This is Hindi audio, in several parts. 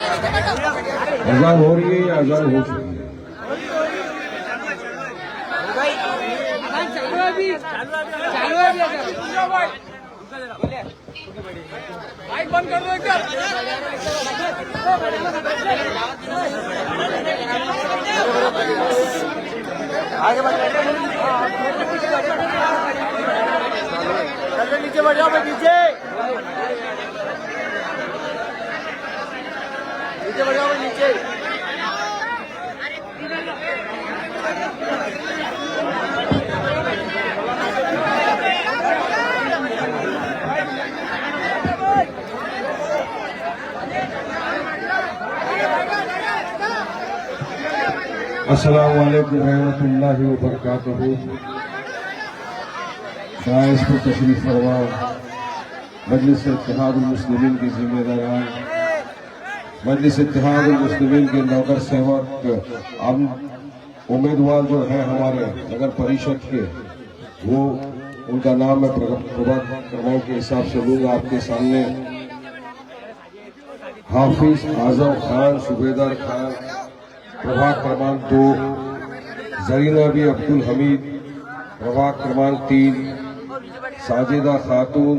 अजान हो रही है या अजान हो चुकी है? माइक बंद कर दो एकदम। आगे बढ़ नीचे बढ़ जाओ भाई, नीचे नीचे बढ़ जाओ भाई, नीचे। अस्सलामु अलैकुम रहमतुल्लाहि व बरकातहू। बाइस को तशरीफ फरमा मजलिस इत्तेहादुल मुस्लिमीन की जिम्मेदारान, मजलिस इत्तेहादुल मुस्लिमीन के नौकर सेवक, हम उम्मीदवार जो है हमारे नगर परिषद के, वो उनका नाम मैं प्रभात क्रमांक के हिसाब से लूंगा आपके सामने। हाफिज आजम खान, सूबेदार खान, प्रभाग क्रमांक 2, जरीना बी अब्दुल हमीद, प्रभाग क्रमांक 3, साजिदा खातून,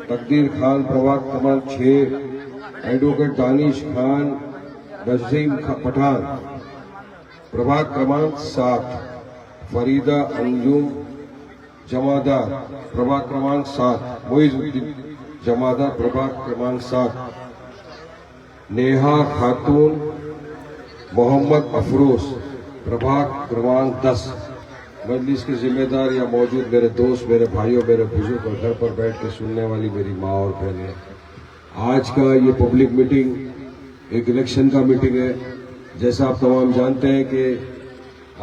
तकदीर खान, प्रभाग क्रमांक 6, एडवोकेट दानिश खान, नजीम पठान, प्रभाग क्रमांक 7, फरीदा अंजुम जमादार, प्रभाग क्रमांक 7, मोइजुद्दीन जमादार, प्रभाग क्रमांक 7, नेहा खातून, मोहम्मद अफरोज, प्रभाग क्रमांक 10। मजलिस के जिम्मेदार या मौजूद मेरे दोस्त, मेरे भाइयों, मेरे बुजुर्ग और घर पर बैठ के सुनने वाली मेरी माँ और बहनें, आज का ये पब्लिक मीटिंग एक इलेक्शन का मीटिंग है। जैसा आप तमाम जानते हैं कि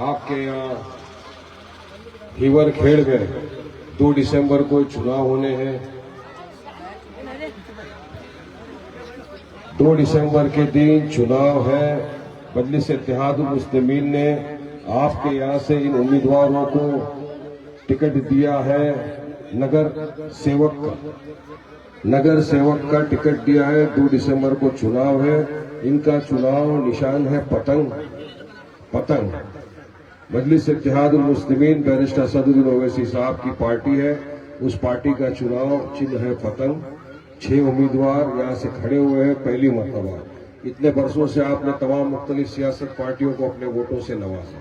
आपके यहाँ हिवर खेड़ में 2 दिसंबर को चुनाव होने हैं। 2 दिसंबर के दिन चुनाव है। मजलिस इत्तेहादुल मुस्लिमीन ने आपके यहाँ से इन उम्मीदवारों को टिकट दिया है। नगर सेवक का टिकट दिया है। 2 दिसंबर को चुनाव है। इनका चुनाव निशान है पतंग। मजलिस इत्तेहादुल मुस्लिमीन बैरिस्टर सदरुद्दीन ओवैसी साहब की पार्टी है। उस पार्टी का चुनाव चिन्ह है पतंग। 6 उम्मीदवार यहाँ से खड़े हुए हैं पहली मर्तबा। इतने बरसों से आपने तमाम मुख्तलिफ सियासत पार्टियों को अपने वोटों से नवाजा,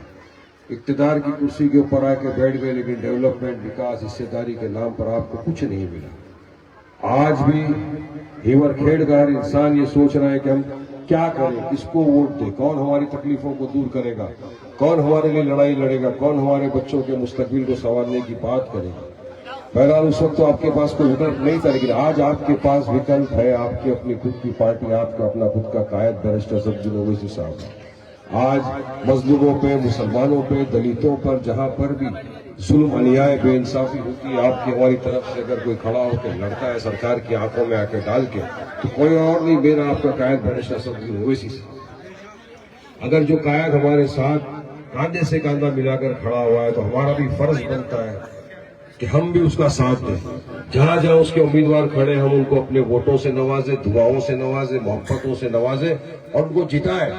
इक्तदार की कुर्सी के ऊपर आके बैठ गए, लेकिन डेवलपमेंट, विकास, हिस्सेदारी के नाम पर आपको कुछ नहीं मिला। आज भी हिवर खेड़ का हर इंसान ये सोच रहा है कि हम क्या करें, किसको वोट दें, कौन हमारी तकलीफों को दूर करेगा, कौन हमारे लिए लड़ाई लड़ेगा, कौन हमारे बच्चों के मुस्तकबिल को संवारने की बात करेगा। बहरहाल उस वक्त तो आपके पास कोई विकल्प नहीं था, लेकिन आज आपके पास विकल्प है। आपकी अपनी खुद की पार्टी, आपका अपना खुद का कायद बैरिस्टर सदरुद्दीन ओवैसी साहब। आज मजलूमों पे, मुसलमानों पे, दलितों पर जहां पर भी जुल्म, अन्याय, बेइंसाफी होती है, आपकी हमारी तरफ से अगर कोई खड़ा होकर लड़ता है सरकार की आंखों में आकर डाल के, तो कोई और नहीं, मेरा आपका कायद बैरिस्टर सदरुद्दीन ओवैसी साहब। अगर जो कायद हमारे साथ कांधे से कांधा मिलाकर खड़ा हुआ है, तो हमारा भी फर्ज बनता है कि हम भी उसका साथ दें। जहां जहां उसके उम्मीदवार खड़े, हम उनको अपने वोटों से नवाजे, दुआओं से नवाजे, मोहब्बतों से नवाजे और उनको जिताए,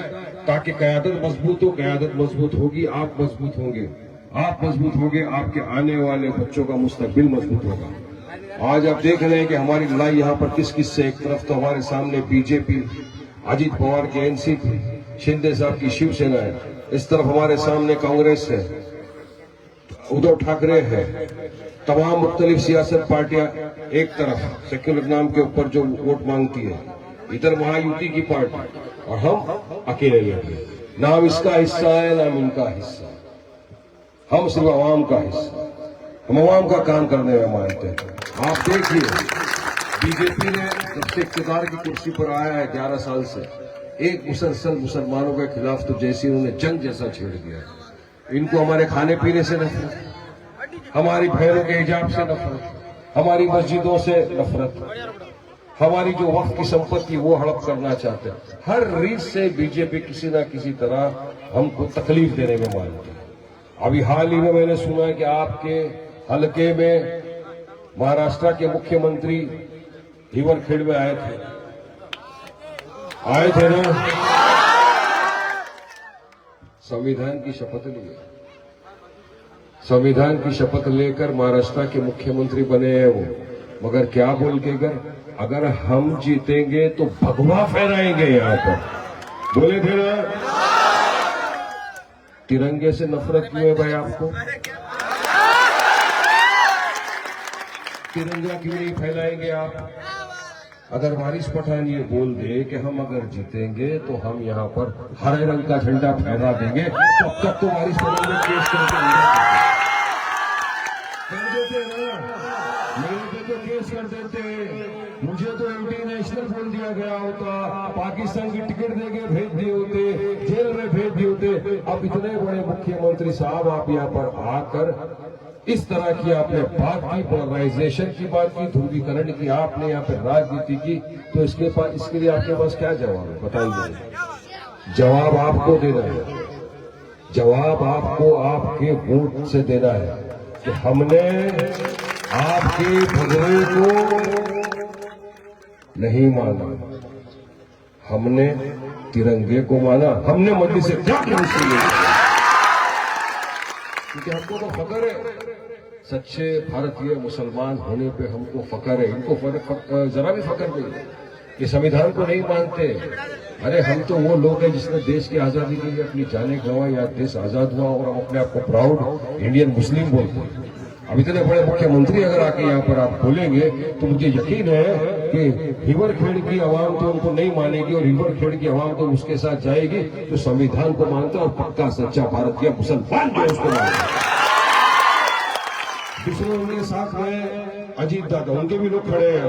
ताकि क़यादत मजबूत हो। क़यादत मजबूत होगी, आप मजबूत होंगे, आप मजबूत होंगे, आपके आने वाले बच्चों का मुस्तकबिल मजबूत होगा। आज आप देख रहे हैं कि हमारी लड़ाई यहाँ पर किस किस से। एक तरफ तो हमारे सामने बीजेपी, अजीत पवार की एनसीपी, शिंदे साहब की शिवसेना है। इस तरफ हमारे सामने कांग्रेस है, उद्धव ठाकरे है, तमाम मुख्तलिफ सियासत पार्टियां एक तरफ सेक्युलर नाम के ऊपर जो वोट मांगती है, इधर महायुति की पार्टी, और हम अकेले लड़े। नाम इसका हिस्सा है, नाम इनका हिस्सा। हम सिर्फ अवाम का हिस्सा, हम अवाम का काम करने में मानते हैं। आप देखिए, बीजेपी ने जब से इख्तियार की कुर्सी पर आया है 11 साल से, एक मुसलसल मुसलमानों के खिलाफ तो जैसे उन्होंने जंग जैसा छेड़ दिया। इनको हमारे खाने पीने से नफरत, हमारी बहनों के हिजाब से नफरत, हमारी मस्जिदों से नफरत, हमारी जो वक्त की संपत्ति वो हड़प करना चाहते हैं। हर रीत से बीजेपी किसी ना किसी तरह हमको तकलीफ देने में मानती है। अभी हाल ही में मैंने सुना कि आपके हलके में महाराष्ट्र के मुख्यमंत्री हिवर खेड़ में आए थे। आए थे ना, संविधान की शपथ लिए, संविधान की शपथ लेकर महाराष्ट्र के मुख्यमंत्री बने हैं वो। मगर क्या बोल के अगर हम जीतेंगे तो भगवा फहराएंगे यहां पर, बोले थे ना। तिरंगे से नफरत क्यों है भाई आपको? तिरंगा क्यों नहीं फैलाएंगे आप? अगर वारिस पठान ये बोल दे कि हम अगर जीतेंगे तो हम यहाँ पर हरे रंग का झंडा फहरा देंगे, तो अब तक तो वारिस पठान ने केस करके कर देते ना, मेरे पे तो केस कर देते, मुझे तो एंटी नेशनल बोल दिया गया होता, पाकिस्तान की टिकट देके भेज दिए होते, जेल में भेज दिए होते। अब इतने बड़े मुख्यमंत्री साहब आप यहाँ पर आकर इस तरह की आपने बात की, पोलराइजेशन की बात की, ध्रुवीकरण की, आपने यहाँ पे राजनीति की, तो इसके लिए आपके पास क्या जवाब है बताइए? जवाब आपको देना है, जवाब आपको आपके वोट से देना है कि हमने आपके भगवे को नहीं माना, हमने तिरंगे को माना, हमने मजलिस से जाके मुस्लिम, क्योंकि हमको तो फख्र है, सच्चे भारतीय मुसलमान होने पे हमको फख्र है। इनको जरा भी फख्र नहीं है, ये संविधान को नहीं मानते। अरे हम तो वो लोग हैं जिसने देश की आजादी के लिए अपनी जानें गंवाई, या देश आजाद हुआ और हम अपने आप को प्राउड इंडियन मुस्लिम बोलते हैं। अब इतने बड़े मुख्यमंत्री अगर आके यहाँ पर आप बोलेंगे तो मुझे यकीन है कि हिवरखेड़ की आवाम तो उनको नहीं मानेगी, और हिवरखेड़ की आवाम तो उसके साथ जाएगी तो संविधान को मानता और पक्का सच्चा भारतीय मुसलमान जो उसको मानता। दूसरे उनके साथ में अजीत दादा, उनके भी लोग खड़े हैं।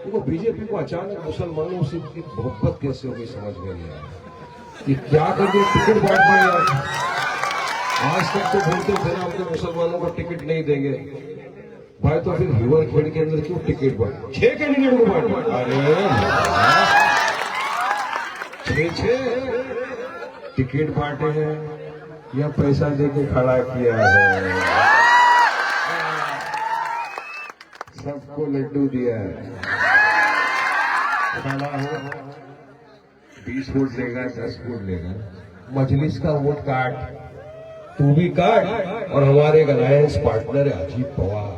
उनको बीजेपी को अचानक मुसलमानों से मोहब्बत कैसे हो गई समझ में नहीं आया कि क्या करके टिकट बांट दिया। आज तक तो बोलते थे ना हम तो मुसलमानों को टिकट नहीं देंगे भाई, तो फिर हिवरखेड़ के अंदर क्यों टिकट बांट? 6 कैंडिडेट को बांट, अरे 6 टिकट बांटे हैं या पैसा देके खड़ा किया है? सबको लड्डू दिया है, खड़ा हो 20 वोट लेगा, 10 वोट लेगा, मजलिस का वोट काट, तू भी काट, और हमारे एक अलायंस पार्टनर है अजीत पवार,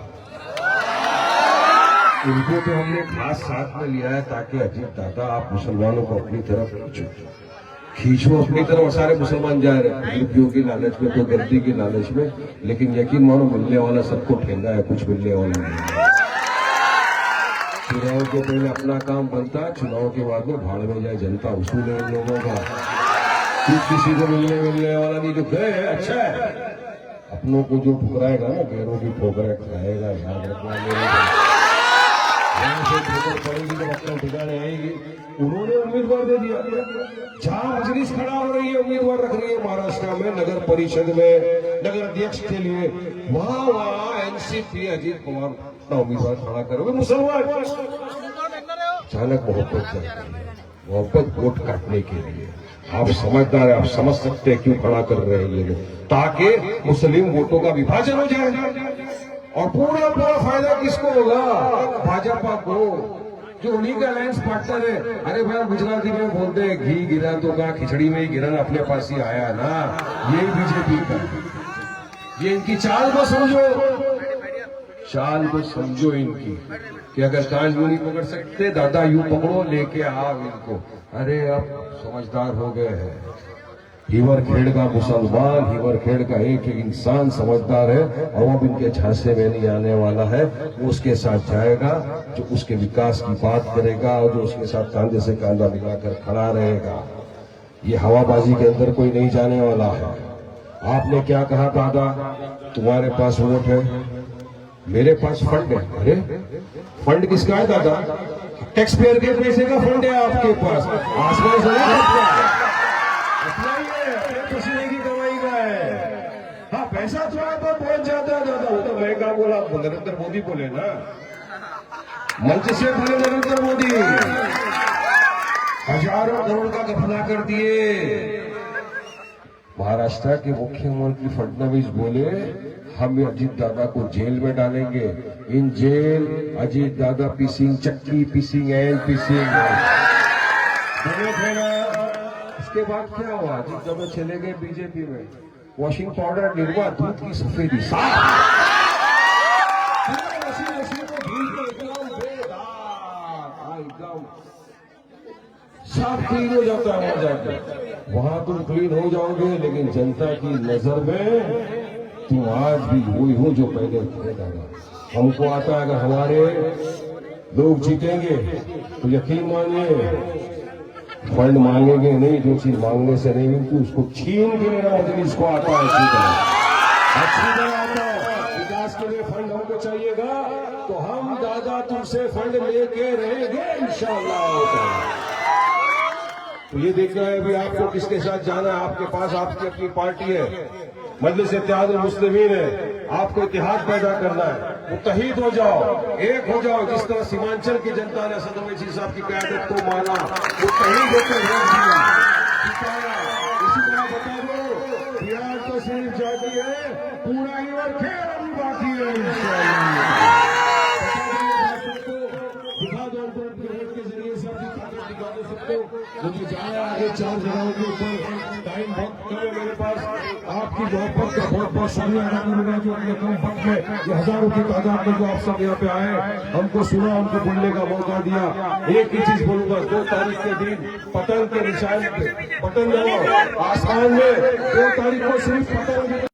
उनको तो हमने खास साथ में लिया है ताकि अजीत दादा आप मुसलमानों को अपनी तरफ खींचो अपनी तरफ। सारे मुसलमान जा रहे हैं रुपयों की लालच में, तो गर्दी की लालच में, लेकिन यकीन मानो मिलने वाला सबको ठेंगा है, कुछ मिलने वाला नहीं। चुनाव के पहले अपना काम बनता है, चुनाव के बाद में भाड़ में जाए जनता, उसूल है इन लोगों का, किसी को मिलने वाला नहीं। जो गए है अच्छा है, अपनों को जो ठुकराएगा ना गैरों की ठोकरें खाएगा, याद रखना मेरे। यहाँ से ठोकर पड़ेगी तो अपना ठिकाने आएगी। उन्होंने उम्मीदवार दे दिया, जहां मजलिस खड़ा हो रही है उम्मीदवार रख रही है महाराष्ट्र में नगर परिषद में, नगर अध्यक्ष के लिए, वहां एनसीपी अजीत कुमार अपना उम्मीदवार खड़ा करोगे मुसलमान। अचानक मोहब्बत वोट काटने के लिए। आप समझदार है, आप समझ सकते हैं क्यों खड़ा कर रहे हैं ये लोग, ताकि मुस्लिम वोटों का विभाजन हो जाए। और पूरा फायदा किसको होगा? भाजपा को, जो उन्हीं का अलायंस पार्टनर है। अरे भाई गुजराती में बोलते हैं घी गिरा तो कहा खिचड़ी में ही गिरा, अपने पास ही आया ना। ये बीजेपी का, ये इनकी चाल को समझो, चाल को समझो इनकी, कि अगर कान यूं नहीं पकड़ सकते दादा यूं पकड़ो, लेके आओ इनको। अरे अब समझदार हो गए हैं। हिवरखेड़ का मुसलमान, हिवरखेड़ का एक इंसान समझदार है, और वो इनके झांसे में नहीं आने वाला है। वो उसके साथ जाएगा जो उसके विकास की बात करेगा, और जो उसके साथ कांधे से कांधा मिलाकर खड़ा रहेगा। ये हवाबाजी के अंदर कोई नहीं जाने वाला है। आपने क्या कहा दादा, तुम्हारे पास वोट है, मेरे पास फंड है। अरे फंड किसका है दादा? टैक्स पेयर के पैसे का फंड है आपके पास, आसमान से अपना ही है, अपने पसीने की कमाई का है। हाँ पैसा थोड़ा तो पहुंच जाता है दादा, वो तो मैं क्या बोला, नरेंद्र मोदी बोले ना, मंच से बोले नरेंद्र मोदी, हजारों करोड़ का घपला कर दिए। महाराष्ट्र के मुख्यमंत्री फडणवीस बोले हम अजीत दादा को जेल में डालेंगे। इन जेल अजीत दादा पीसिंग चक्की, पीसिंग एल, पीसिंग बने थे ना। इसके बाद क्या हुआ? जब वो चले गए बीजेपी में, वॉशिंग पाउडर निर्वा दूध की सफेदी साफ एकदम साफ क्लीन हो जाता है। वहां जाकर वहां तुम क्लीन हो जाओगे, लेकिन जनता की नजर में तुम आज भी वही हो जो पहले थे। हमको आता है, अगर हमारे लोग जीतेंगे तो यकीन मानिए फंड मांगेंगे नहीं, जो चीज मांगने से नहीं मिलती उसको छीन के लेना मजलिस को आता है अच्छी तरह आता है। विकास के लिए फंड हमको चाहिएगा तो हम दादा तुमसे फंड लेके रहेंगे इंशाअल्लाह। तो ये देखना है भी आपको किसके साथ जाना है। आपके पास आपकी अपनी पार्टी है, मजलिस इत्तेहादुल मुस्लिमीन है, आपको इतिहाद पैदा करना है। मुत्तहिद हो जाओ, एक हो जाओ, जिस तरह सीमांचल की जनता ने असद ओवैसी साहब की क़यादत को माना, मुत्तहिद होकर वोट दिया, जिताया। इसी तरह बता दो बिहार तो सिर्फ जाती है, पूरा ही और खेल अभी बाकी है इंशाअल्लाह। दिखा दो उनको वोट के जरिए से अपनी ताकत दिखा दो सबको। मुझे जाना आगे 4 जगहों के ऊपर, टाइम बहुत कम है मेरे पास। आपकी मोहब्बत का बहुत बहुत शुक्रिया अदा करूंगा जो अपने कम वक्त में ये हजारों की तादाद में जो आप सब यहाँ पे आए, हमको सुना, हमको बोलने का मौका दिया। एक ही चीज बोलूंगा, 2 तारीख के दिन पतंग के निशान, पतंग आसमान में 2 तारीख को सिर्फ पतंग